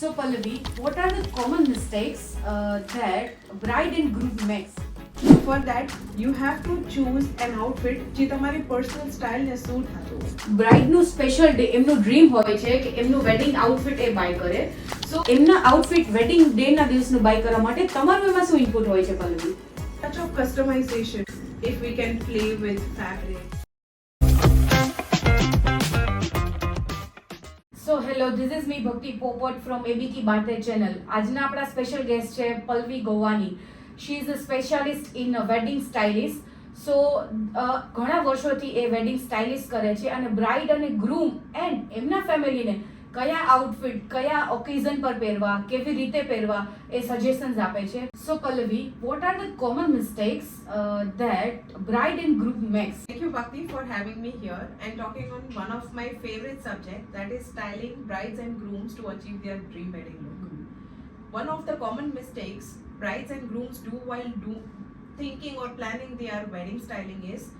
So Pallavi, what are the common mistakes that bride and groom makes? For that, you have to choose an outfit જે તમારી personal સ્ટાઇલને suit થતું હોય. બ્રાઇડનું special day એમનું dream હોય છે કે એમનું વેડિંગ આઉટફિટ એ બાય કરે. સો એમના આઉટફિટ વેડિંગ ડેના દિવસનું બાય કરવા માટે તમારું એમાં શું ઇનપુટ હોય છે Pallavi? Touch of customization, if we can play with fabric. So hello, this is મી ભક્તિ પોપટ ફ્રોમ એબી કી બાતે ચેનલ. આજના આપણા સ્પેશિયલ ગેસ્ટ છે પલ્લવી ગોવાની. She is a specialist in wedding stylist. So ઘણા વર્ષોથી એ વેડિંગ સ્ટાઇલિસ્ટ કરે છે અને બ્રાઇડ અને ગ્રૂમ એન્ડ એમના ફેમિલીને કયા આઉટફિટ કયા ઓકેઝન પર પહેરવા, કેવી રીતે પહેરવા એ સજેશન્સ આપે છે. So Pallavi, what are the common mistakes that bride and groom makes? Thank you, Bhakti, for having me here and talking on one of my favorite subjects, that is styling brides and grooms to achieve their dream wedding look. One of the common mistakes brides and grooms do while thinking or planning their wedding styling is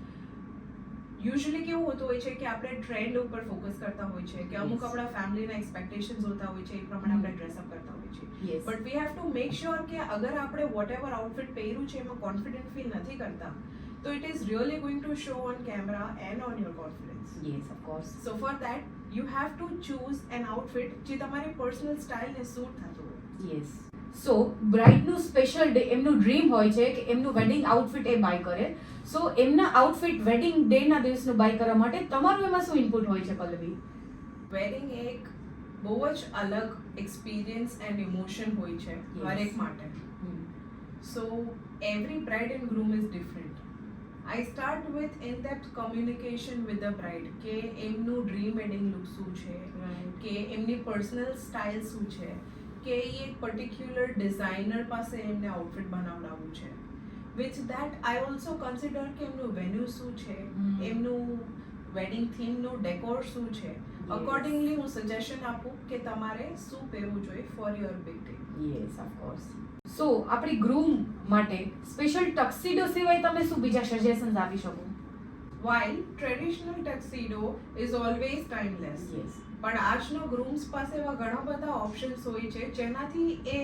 usually કેવું હોતું હોય છે કે આપણે trend ઉપર focus કરતા હોય છે કે અમુક આપણા ફેમિલીના એક્સપેક્ટેશન્સ હોતા હોય છે એ પ્રમાણે આપણે ડ્રેસઅપ કરતા હોય છે. Yes. But we have to make sure કે અગર આપણે વોટ એવર આઉટફિટ પહેર્યું છે એમાં કોન્ફિડન્ટ ફીલ નથી કરતા તો it is really going to show on camera and on your confidence. Yes, of course. So for that you have to choose an outfit જે તમારી પર્સનલ સ્ટાઇલને સૂટ થતું હોય. યસ. સો બ્રાઇડનું સ્પેશિયલ ડે એમનું ડ્રીમ હોય છે કે એમનું વેડિંગ આઉટફિટ એ બાય કરે. સો એમના આઉટફિટ વેડિંગ ડેના દિવસનું બાય કરવા માટે તમારું એમાં શું ઇનપુટ હોય છે પલ્લવી? વેડિંગ એક બહુ જ અલગ એક્સપિરિયન્સ એન્ડ ઇમોશન હોય છે હરેક માટે. So every bride and groom is different. I start with in that communication with the bride કે એમનું ડ્રીમ વેડિંગ લુક શું છે, કે એમની પર્સનલ સ્ટાઇલ શું છે, કે એ એક પર્ટિક્યુલર ડિઝાઇનર પાસે એમને આઉટફિટ બનાવડાવવું છે. Which that I also consider કે એમનું વેન્યુ શું છે, એમનું વેડિંગ થીમનું ડેકોર શું છે. અકોર્ડિંગલી હું સજેશન આપું કે તમારે શું પહેરવું જોઈએ for your big day. Yes, of course. So આપણી ગ્રૂમ માટે સ્પેશિયલ ટક્સીડો સિવાય તમે શું બીજા સજેશન્સ આપી શકો? While traditional tuxedo is always timeless. Yes. પણ આજનો ગ્રૂમ્સ પાસે એવા ઘણા બધા ઓપ્શન્સ હોય છે જેનાથી એ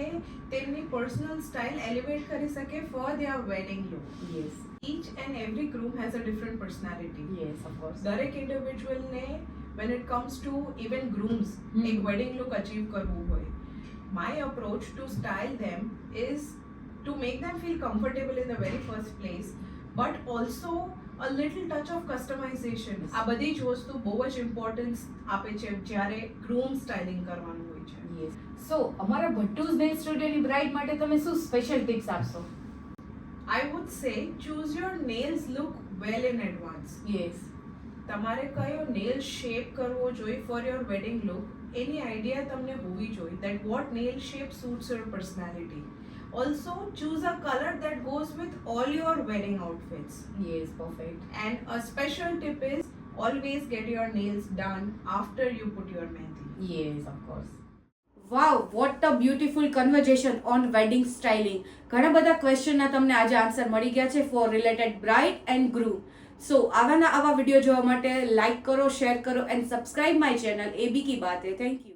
તેમની પર્સનલ સ્ટાઇલ એલિવેટ કરી શકે four there wedding look. Yes. Each and every groom has a different personality. Yes, of course. દરેક ઇન્ડિવિજ્યુઅલને when it comes to even grooms એક વેડિંગ લુક અચીવ કરવું હોય, my approach to style them is to make them feel comfortable in the very first place, but also a little touch of customization. આ બધી જ વસ્તુ બહુ જ importance આપે છે જ્યારે ગ્રૂમ સ્ટાઇલિંગ કરવાનું હોય છે. યસ. સો અમારા ભટ્ટુઝ નેલ સ્ટુડિયોની બ્રાઇડ માટે તમે શું સ્પેશિયલ ટિપ્સ આપશો? I would say choose your nails look well in advance. Yes. તમારે કયો નેલ શેપ કરવો જોઈએ for your wedding look any idea તમને હોવી જોઈએ that what nail shape suits your personality. Also choose a color that goes with all your wedding outfits. Yes, perfect. And a special tip is always get your nails done after you put your mehndi. Yes, of course. Wow, what a beautiful conversation on wedding styling. ઘણા બધા ક્વેશ્ચનના તમને આજે answer મળી ગયા છે for related bride and groom. So આવા video જોવા માટે લાઇક કરો, શેર કરો and subscribe my channel AB કી બાતે. Thank you.